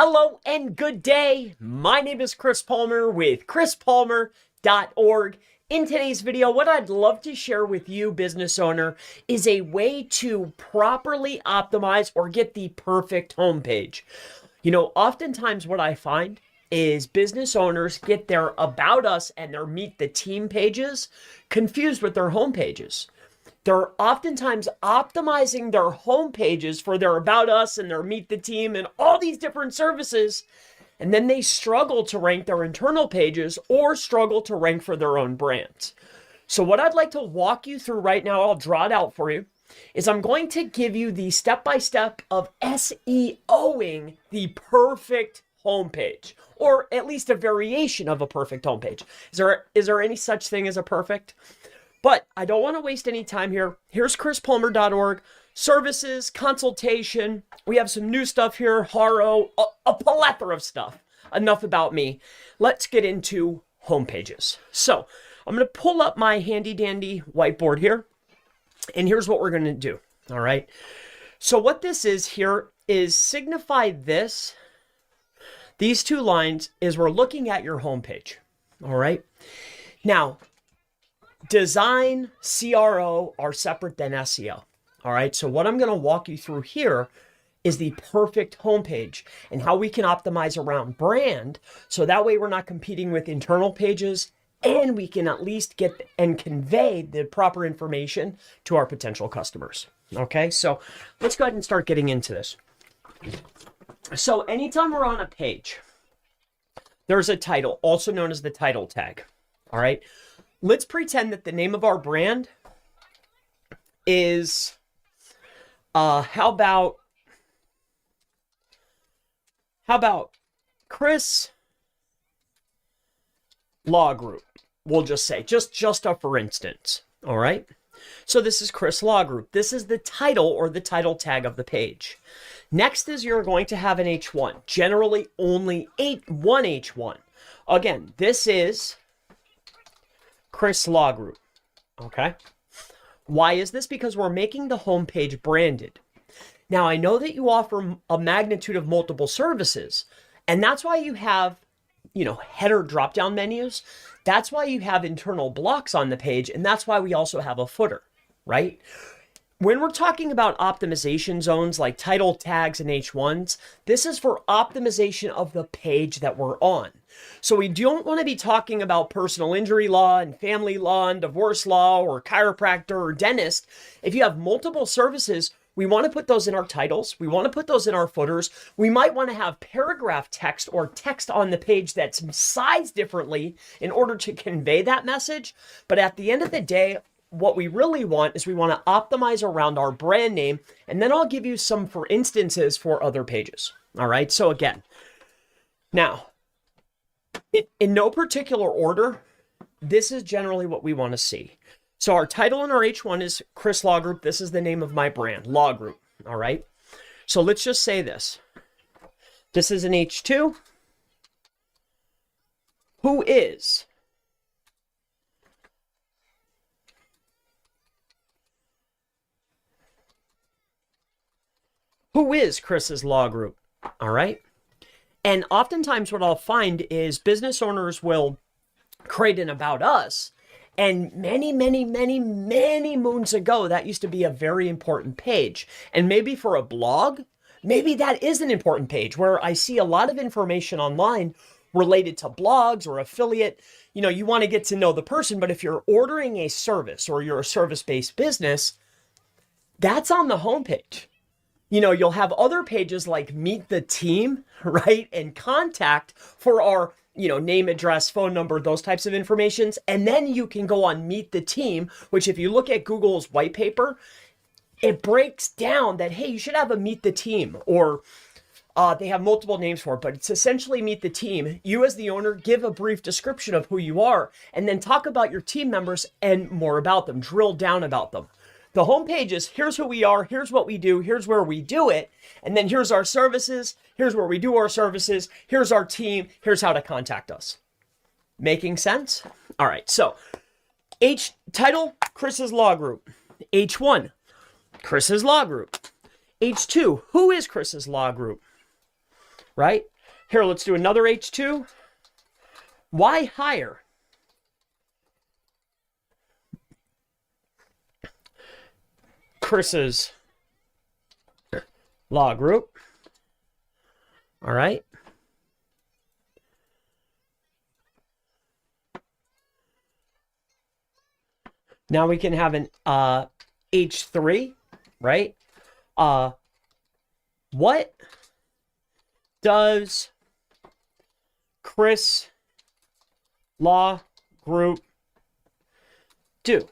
Hello and good day. My name is Chris Palmer with chrispalmer.org. In today's video, what I'd love to share with you, business owner, is a way to properly optimize or get the perfect homepage. Oftentimes what I find is business owners get their About Us and their Meet the Team pages confused with their home pages. They're oftentimes optimizing their home pages for their About Us and their Meet the Team and all these different services, and then they struggle to rank their internal pages or struggle to rank for their own brands. So what I'd like to walk you through right now, I'll draw it out for you, is I'm going to give you the step-by-step of SEOing the perfect homepage, or at least a variation of a perfect homepage. Is there any such thing as a perfect? But I don't want to waste any time here. Here's chrispalmer.org, services, consultation. We have some new stuff here, Haro, a plethora of stuff. Enough about me. Let's get into homepages. So I'm going to pull up my handy dandy whiteboard here. And here's what we're going to do. All right. So what this is here is signify this. These two lines is we're looking at your homepage. All right. Now, design, CRO are separate than SEO. All right. So what I'm going to walk you through here is the perfect homepage and how we can optimize around brand. So that way we're not competing with internal pages and we can at least get and convey the proper information to our potential customers. Okay. So let's go ahead and start getting into this. So anytime we're on a page, there's a title, also known as the title tag. All right. Let's pretend that the name of our brand is, how about Chris Law Group? We'll just say, just a for instance. All right. So this is Chris Law Group. This is the title or the title tag of the page. Next is you're going to have an H1, generally only one H1. Again, this is Chris Law Group. Okay. Why is this? Because we're making the homepage branded. Now, I know that you offer a magnitude of multiple services, and that's why you have, header drop-down menus. That's why you have internal blocks on the page, and that's why we also have a footer, right? When we're talking about optimization zones like title tags and H1s, this is for optimization of the page that we're on. So we don't want to be talking about personal injury law and family law and divorce law or chiropractor or dentist. If you have multiple services, we want to put those in our titles. We want to put those in our footers. We might want to have paragraph text or text on the page that's sized differently in order to convey that message. But at the end of the day, what we really want is we want to optimize around our brand name. And then I'll give you some for instances for other pages. All right. So again, now, in no particular order, this is generally what we want to see. So our title in our H1 is Chris Law Group. This is the name of my brand, Law Group. All right. So let's just say this. This is an H2. Who is Chris's Law Group? All right. And oftentimes what I'll find is business owners will create an About Us. And many moons ago, that used to be a very important page. And maybe for a blog, maybe that is an important page where I see a lot of information online related to blogs or affiliate. You want to get to know the person, but if you're ordering a service or you're a service-based business, that's on the homepage. You'll have other pages like Meet the Team, right? And Contact for our, name, address, phone number, those types of informations. And then you can go on Meet the Team, which if you look at Google's white paper, it breaks down that, hey, you should have a Meet the Team, or they have multiple names for it, but it's essentially Meet the Team. You as the owner give a brief description of who you are and then talk about your team members and more about them, drill down about them. The homepage is, here's who we are, here's what we do, here's where we do it, and then here's our services, here's where we do our services, here's our team, here's how to contact us. Making sense? All right, so title, Chris's Law Group. H1, Chris's Law Group. H2, who is Chris's Law Group? Right? Here, let's do another H2. Why hire? Chris's law group. All right. Now we can have an H3, right? What does Chris Law Group do,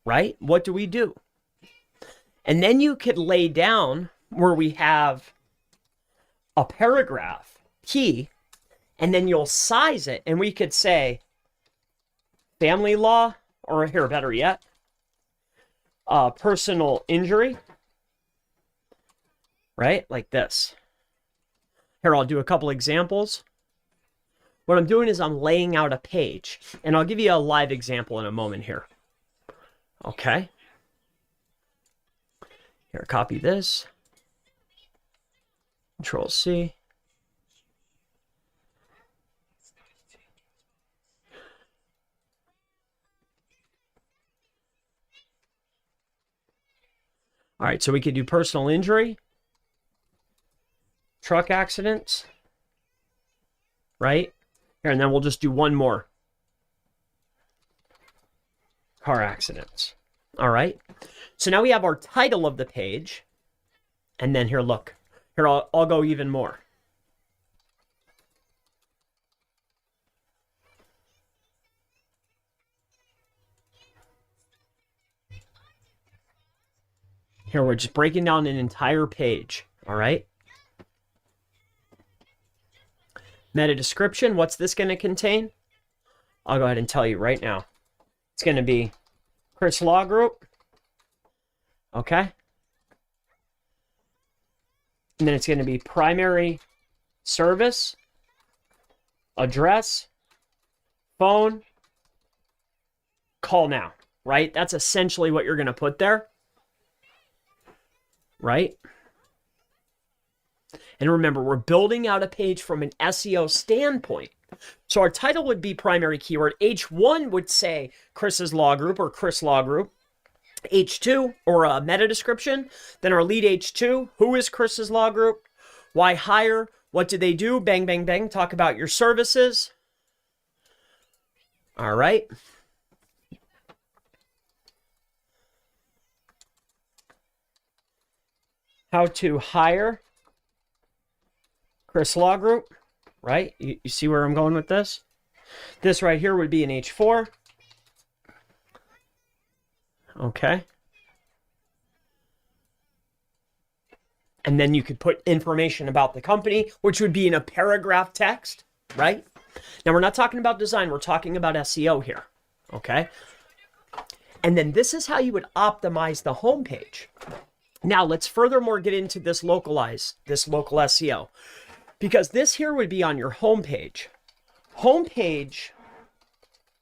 right? What do we do? And then you could lay down where we have a paragraph key, and then you'll size it, and we could say family law, or here, better yet, personal injury, right? Like this. Here, I'll do a couple examples. What I'm doing is I'm laying out a page, and I'll give you a live example in a moment here. Okay. Here, copy this. Control C. All right, so we could do personal injury, truck accidents, right? Here, and then we'll just do one more. Car accidents. All right. So now we have our title of the page. And then here, look. Here, I'll go even more. Here, we're just breaking down an entire page. All right. Meta description. What's this going to contain? I'll go ahead and tell you right now. It's going to be Chris Law Group. Okay. And then it's going to be primary service, address, phone, call now, right? That's essentially what you're going to put there, right? And remember, we're building out a page from an SEO standpoint. So our title would be primary keyword. H1 would say Chris's Law Group or Chris Law Group. H2 or a meta description. Then our lead H2, who is Chris's Law Group? Why hire? What do they do? Bang, bang, bang. Talk about your services. All right. How to hire Chris Law Group, right? You see where I'm going with this? This right here would be an H4. Okay. And then you could put information about the company, which would be in a paragraph text, right? Now, we're not talking about design. We're talking about SEO here, okay? And then this is how you would optimize the homepage. Now, let's furthermore get into this local SEO, because this here would be on your homepage. Homepage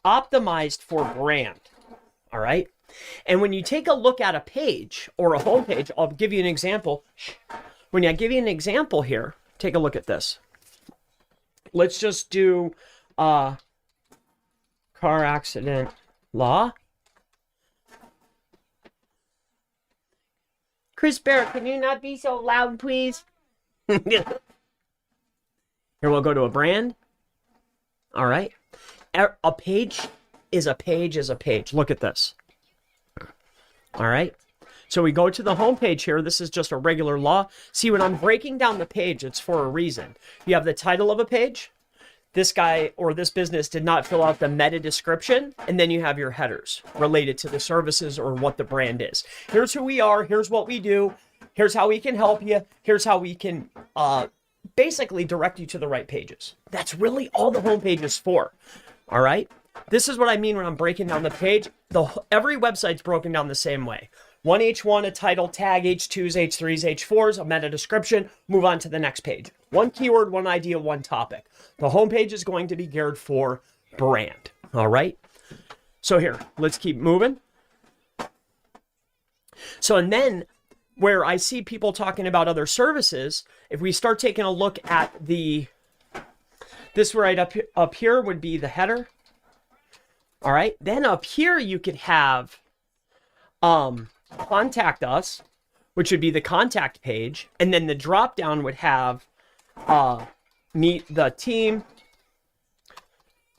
optimized for brand, all right? And when you take a look at a page or a homepage, I'll give you an example. When I give you an example here, take a look at this. Let's just do car accident law. Chris Barrett, can you not be so loud, please? Here, we'll go to a brand. All right. A page is a page is a page. Look at this. All right. So we go to the home page here. This is just a regular law. See, when I'm breaking down the page, it's for a reason. You have the title of a page. This guy or this business did not fill out the meta description. And then you have your headers related to the services or what the brand is. Here's who we are. Here's what we do. Here's how we can help you. Here's how we can basically direct you to the right pages. That's really all the homepage is for. All right. This is what I mean when I'm breaking down the page. Every website's broken down the same way. One H1, a title, tag, H2s, H3s, H4s, a meta description, move on to the next page. One keyword, one idea, one topic. The homepage is going to be geared for brand. All right. So here, let's keep moving. So, and then where I see people talking about other services, if we start taking a look at the This right up here would be the header. All right. Then up here you could have contact us, which would be the contact page, and then the drop down would have meet the team,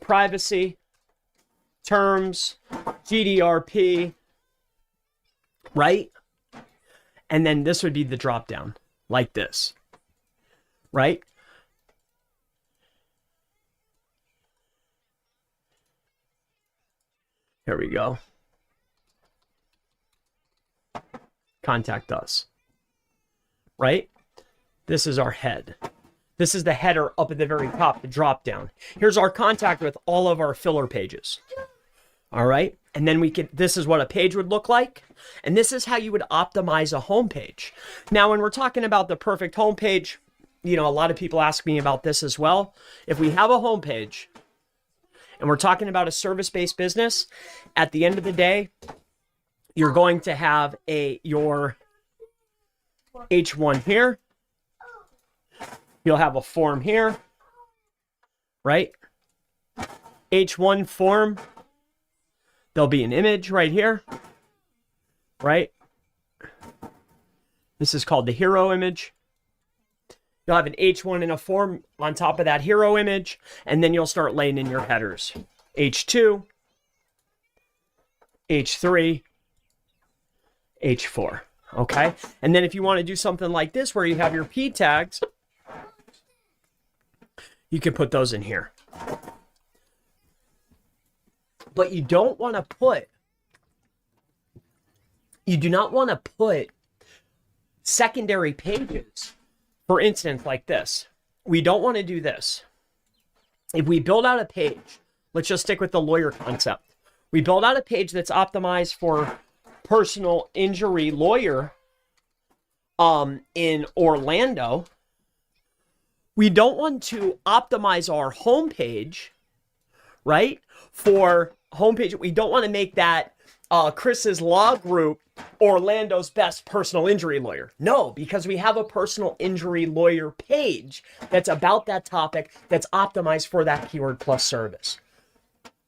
privacy, terms, GDRP, right? And then this would be the drop down like this, right? Here we go. Contact us, right? This is our head. This is the header up at the very top, the drop down. Here's our contact with all of our filler pages. All right. And then this is what a page would look like. And this is how you would optimize a homepage. Now, when we're talking about the perfect homepage, you know, a lot of people ask me about this as well. If we have a homepage and we're talking about a service-based business, at the end of the day, you're going to have your H1 here. You'll have a form here, right? H1 form. There'll be an image right here, right? This is called the hero image. You'll have an H1 and a form on top of that hero image, and then you'll start laying in your headers. H2, H3, H4, okay? And then if you want to do something like this where you have your P tags, you can put those in here. But you don't want to put, you do not want to put secondary pages, for instance, like this. We don't want to do this. If we build out a page, let's just stick with the lawyer concept. We build out a page that's optimized for personal injury lawyer in Orlando. We don't want to optimize our homepage, right? For homepage, we don't want to make that Chris's Law Group Orlando's best personal injury lawyer. No, because we have a personal injury lawyer page that's about that topic, that's optimized for that keyword plus service.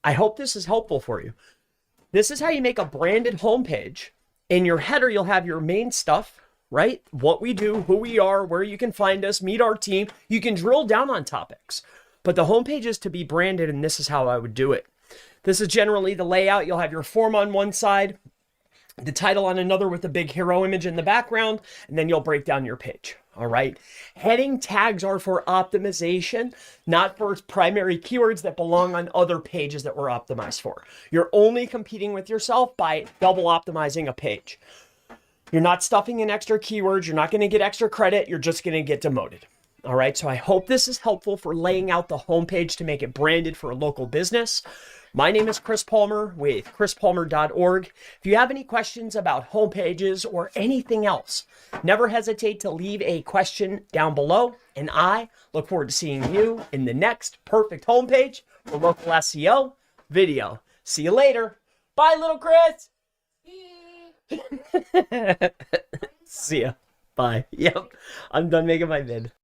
I hope this is helpful for you. This is how you make a branded homepage. In your header, you'll have your main stuff, right? What we do, who we are, where you can find us, meet our team. You can drill down on topics. But the homepage is to be branded, and this is how I would do it. This is generally the layout. You'll have your form on one side, the title on another with a big hero image in the background, and then you'll break down your page. All right. Heading tags are for optimization, not for primary keywords that belong on other pages that we're optimized for. You're only competing with yourself by double optimizing a page. You're not stuffing in extra keywords. You're not going to get extra credit. You're just going to get demoted. All right. So I hope this is helpful for laying out the homepage to make it branded for a local business. My name is Chris Palmer with chrispalmer.org. If you have any questions about homepages or anything else, never hesitate to leave a question down below. And I look forward to seeing you in the next perfect homepage for local SEO video. See you later. Bye, little Chris. See ya. Bye. Yep. I'm done making my vid.